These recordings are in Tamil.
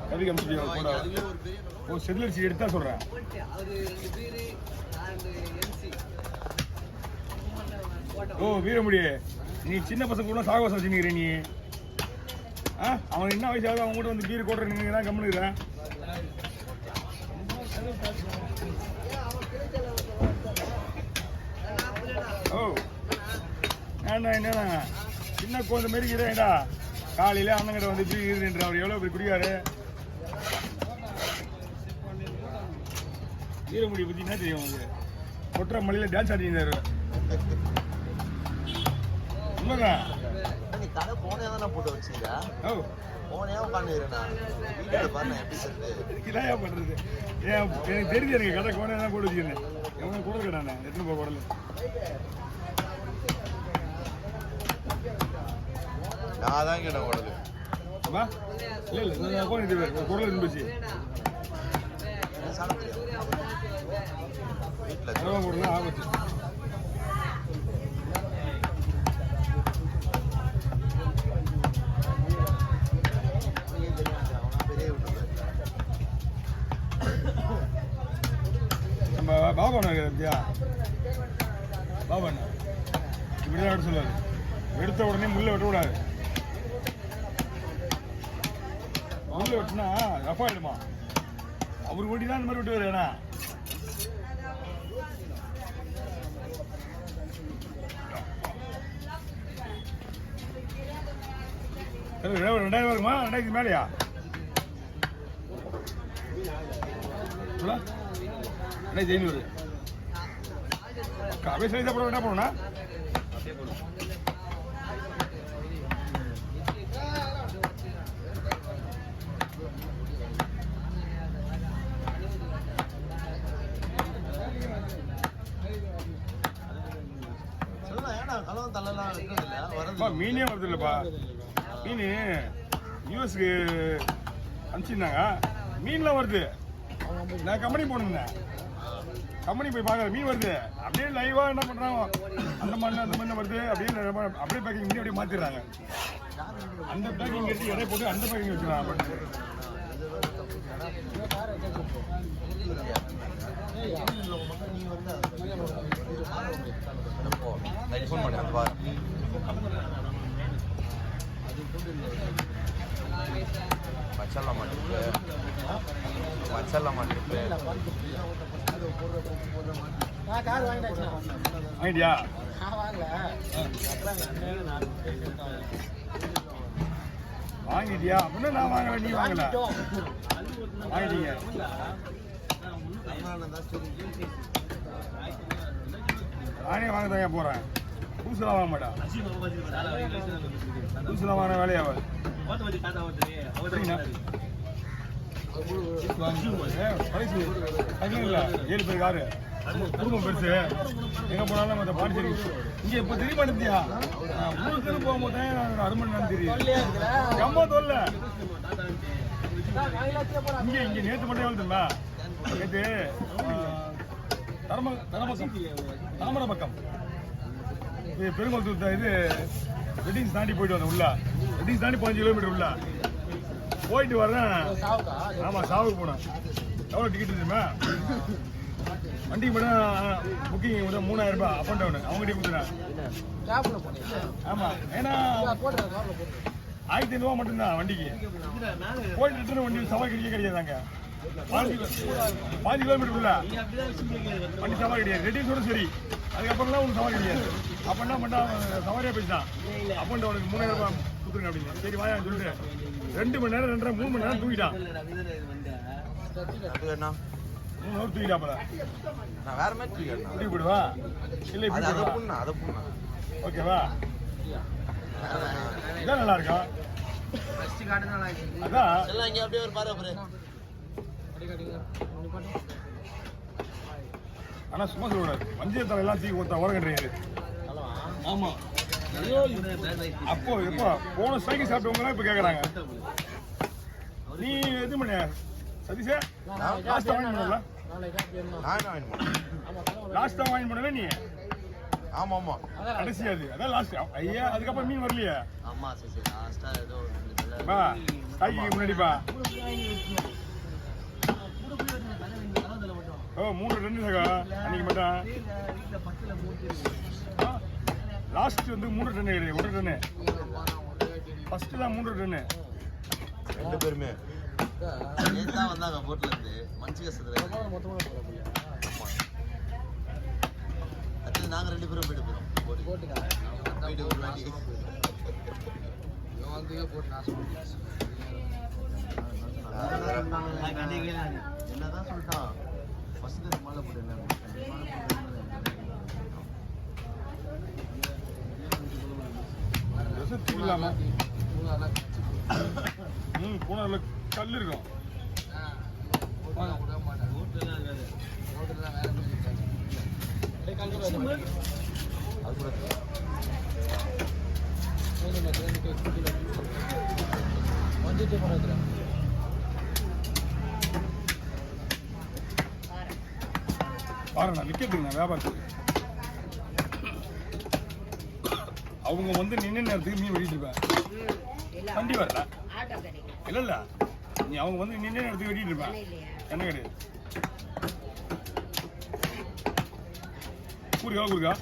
கவி கமிச்சியா போடா. ஓ செல்லரிசி எடுத்தா சொல்றேன். ஓ வீரமுடி, நீ சின்ன பசங்க கூட சாகவாசம் வச்சுக்கிறேன் நீ. அவன் என்ன வயசாவது அவங்க கூட வந்து பீர் கோட்டை நின்றுதான் கம்முனுக்குறேன். ஓ ஏண்டா என்னண்ணா சின்ன குழந்தை மாரி இருக்கிறேன்டா. காலையில அண்ணங்கிட்ட வந்து பீர் நின்று அவர் எவ்வளோ பேர் குடிக்காரு. வீரமுடியை பற்றி என்ன தெரியும் உங்களுக்கு? கொட்டுற மலையில் டான்ஸ் ஆடினாரு. உண்மைதான். கடை போனே தான் போட்டு வச்சுக்கா. ஓ போனே உட்காந்துக்கிறேண்ணா. இதாயா பண்ணுறது? எனக்கு தெரிஞ்சு எனக்கு கடை கோனே தான் போட்டு வச்சுக்கிறேன். எவங்க கூட இருக்கானே எத்தனை போக குடல. நான் தான் கேட்டேன் குடலு. இல்லை இல்லை கோன் இது பேர் குடல் இருந்துச்சு. வீட்டில் போடலாம் ஆபத்து. நம்ம பாபா இருக்கியா? பாபா இப்படிதான் எடுத்து சொல்லுவாரு. எடுத்த உடனே முள்ள வெட்ட கூடாது. முள்ள வெட்டினா ரஃப் ஆயிடுமா? அவருக்கு ஓட்டி தான் இந்த மாதிரி விட்டுவாரு. ஏன்னா $2000 இருக்குமா? 2000 மேலையா? $2500. அப்படியே சரி சாப்பிட என்ன போகணும்னா மீனே வருது இல்லப்பா. மீன் யூஎஸ்க்கு அனுப்பிச்சிருந்தாங்க. மீன்லாம் வருது. நான் கம்பெனி போனேன். கம்பெனி போய் பார்க்குறேன் மீன் வருது. அப்படியே லைவாக என்ன பண்ணுறாங்க, அந்த மண்ணு வருது. அப்படியே பேக்கிங் பண்ணி அப்படியே மாற்றிடுறாங்க. அந்த பேக்கிங் எடுத்து எடை போட்டு அந்த பேக்கிங் வச்சுருக்காங்க. ஃபோன் பண்ணி அந்த வாரம் மசாலா மாட்டிருக்கு. ஐடியா வாங்கிட்டியா? அப்படின்னா நான் வாங்கல, நீ வாங்கல. வாங்கிட்டீங்க. நானே வாங்க தான் போறேன். புதுசுலாம் வாங்க மாட்டேன். புதுசுலாம் வாங்கின வேலையாவது. இல்லை 7 பேர் காரு குடும்பம் பெருசு. எங்க போனாலும் மற்ற பாண்டிச்சேரி இங்க இப்ப தெரிய மாட்டேந்தியா? ஊருக்கு போகும்போது அருமன் தெரியும். அம்மா தோல்ல இங்க நேற்று மட்டும் எழுதுங்களா? நேற்று தாமரை பக்கம் பெருங்குளத்தூர் இது வெட்டிங்ஸ் தாண்டி போயிட்டு வந்தேன். உள்ள வெட்டிங்ஸ் தாண்டி 15 கிலோமீட்டர் உள்ள போயிட்டு வரேன். ஆமாம் சாவுக்கு போனேன். எவ்வளோ டிக்கெட் தெரியுமா? வண்டிக்கு மட்டும் புக்கிங் வந்து 3000 ரூபாய் அப் அண்ட் டவுன். அவங்க கொடுத்துறேன். ஆமாம், ஏன்னா 1500 மட்டும்தான் வண்டிக்கு. போயிட்டு ரிட்டர்ன் வண்டி சவாரி கிடைக்காதாங்க. 5 கிலோமீட்டர் உள்ள வண்டி சவாரி கிடையாது. ரெட்டிஸோட சரி. அதுக்கப்புறம்லாம் உனக்கு சவாரி கிடையாது. அப்போ என்ன பண்ணா சவாரியாக போயிட்டான். அப் அண்ட் டவுனுக்கு 3000 ரூபாய் கொடுத்துருங்க அப்படின்னு. சரி வாயான்னு சொல்லிட்டு 2 மணி நேரம் 2.5 3 மணி நேரம் தூக்கிட்டான். 3 ஹவர் தூக்கிட்டாப்பல. நான் வேற மாதிரி தூக்கிட்டேன். தூக்கி போடுவா இல்லை ஓகேவா? இதான் நல்லா இருக்கும். அதான் எல்லாம் இங்கே அப்படியே ஒரு பாரு. ஆனா சும்மா சொல்லக்கூடாது. மஞ்சள் தலையெல்லாம் தூக்கி கொடுத்தா உரங்கட்டுறீங்க. ஆமா, அப்போ எப்போ போன சைக்கிள் சாப்பிட்டவங்க இப்ப கேக்குறாங்க. நீ எது பண்ண சதீஷா? லாஸ்டா வாங்கி பண்ணல? லாஸ்டா வாங்கி பண்ணல நீ? ஆமா ஆமா, கடைசி அது அதான் லாஸ்ட். ஐயா அதுக்கப்புறம் மீன் வரலையே. ஆமா சரி லாஸ்டா ஏதோ பா காய்க்கு முன்னாடிப்பா ஓ 3 டன்னு சகா அன்னைக்கு மட்டும் லாஸ்ட் வந்து 3 டன்னு கிடையாது 1 டன்னு ஃபர்ஸ்ட் தான் 3 டன்னு 2 பேருமே நேத்தான் வந்தாங்க போட்ல இருந்து மஞ்சு கசத்துல அடுத்து நாங்க 2 பேரும் போயிட்டு போறோம் போட்டுக்கா போயிட்டு ஒரு வாட்டி யோந்தியே போட்டு என்னதான் சொல்லிட்டான் ஃபர்ஸ்ட் மாலை போட்டு என்ன பூனால கல் இருக்கும் பாருண்ணா விற்கிறதுங்கண்ணா வியாபாரத்துக்கு அவங்க வந்து நின்று நேரத்துக்கு மீன் வெட்டிட்டு இருப்பேன் வண்டி வரல இல்ல இல்ல நீ அவங்க வந்து நின்று நேரத்துக்கு வெட்டிட்டு இருப்பேன் என்ன கிடையாது கூறுக்கா கூறுக்கா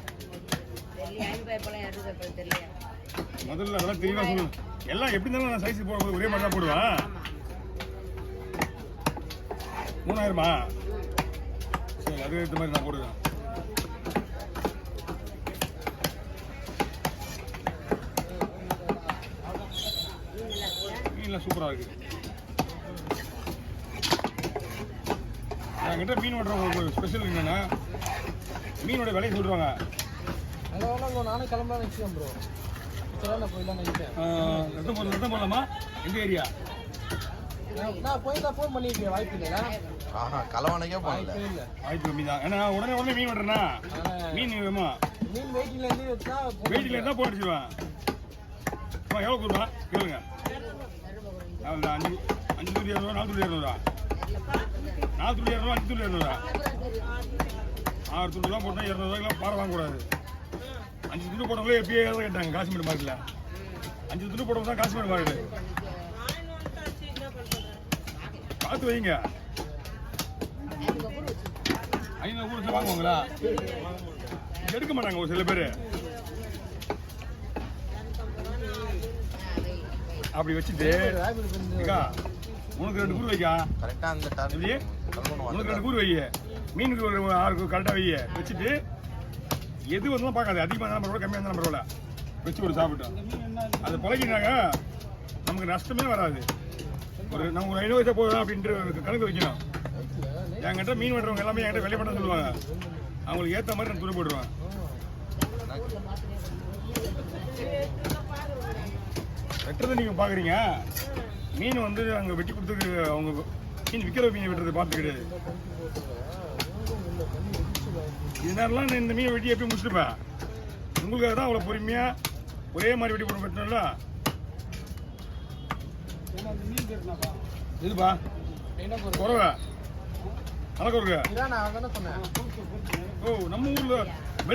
முதல்ல அதெல்லாம் தெளிவா சொல்லணும் எல்லாம் எப்படி இருந்தாலும் நான் சைஸ் போடும்போது ஒரே மாதிரி தான் போடுவேன் 3000மா சரி அதுக்கு ஏற்ற மாதிரி நான் போடுவேன் மீன்லாம் சூப்பராக இருக்கு என்கிட்ட மீன் ஓட்டுறவங்களுக்கு ஸ்பெஷல் என்னன்னா மீனோட விலையை சொல்லுவாங்க நானே கிளம்பலாம் நிச்சயம் ப்ரோ போயிடலாம் நினைக்கிறேன் ரத்தம் போடலாமா எந்த ஏரியா நான் போய் தான் ஃபோன் பண்ணியிருக்கேன் வாய்ப்பு இல்லையா கலவானக்கே போகல வாய்ப்பு கம்மி தான் ஏன்னா உடனே மீன் வெட்டுறேன்னா மீன் வேணுமா மீன் வெயிட்லேருந்து வச்சா வெயிட்ல இருந்தா போட்டுச்சுவேன் எவ்வளோ கொடுப்பா கேளுங்க அவ்வளோ 5 துணி 200 4 துணி 200 4 துணி 200 5 துணி 200 6 துணிலாம் போட்டால் 200 பாறை வாங்கக்கூடாது 5 துணி போட்டவங்களே எப்பயே தான் கேட்டாங்க காஷ்மீர் மார்க்கெட்டில் 5 துணி போட்டவங்க தான் காஷ்மீர் மார்க்கெட்டு பார்த்து வைங்க 500 கூட வாங்குவாங்களா எடுக்க மாட்டாங்க ஒரு சில பேர் அப்படி வச்சுட்டு உனக்கு 2 கூறு வைக்கா கரெக்டா அந்த டார்கெட் உனக்கு 2 கூறு வை மீனுக்கு ஒரு 6 கரெக்டாக வை வச்சுட்டு எது வந்தாலும் பார்க்காது அதிகமாக இருந்தாலும் பரவாயில்ல கம்மியாக இருந்தாலும் பரவாயில்ல வச்சு ஒரு சாப்பிட்டோம் அது பழகினாங்க நமக்கு நஷ்டமே வராது நம்ம ஒரு 500 வயசா போகலாம் அப்படின்ட்டு கணக்கு வைக்கணும் என்கிட்ட மீன் வெட்டுறவங்க எல்லாமே என்கிட்ட வெளியே பண்ண சொல்லுவாங்க அவங்களுக்கு ஏற்ற மாதிரி நான் துணி போடுவேன் வெட்டுறதை நீங்கள் பார்க்குறீங்க மீன் வந்து அங்கே வெட்டி கொடுத்துருக்கு அவங்க மீன் விற்கிற மீன் வெட்டுறது பார்த்து கிடையாது இதனாலலாம் நான் இந்த மீனை வெட்டி எப்பயும் முடிச்சுட்டுப்பேன் உங்களுக்காக தான் அவ்வளோ பொறுமையாக ஒரே மாதிரி வெட்டி போட வெட்டணும்ல இதுப்பா குறவை நல்லா குறவை நான் சொன்னேன் ஓ நம்ம ஊரில்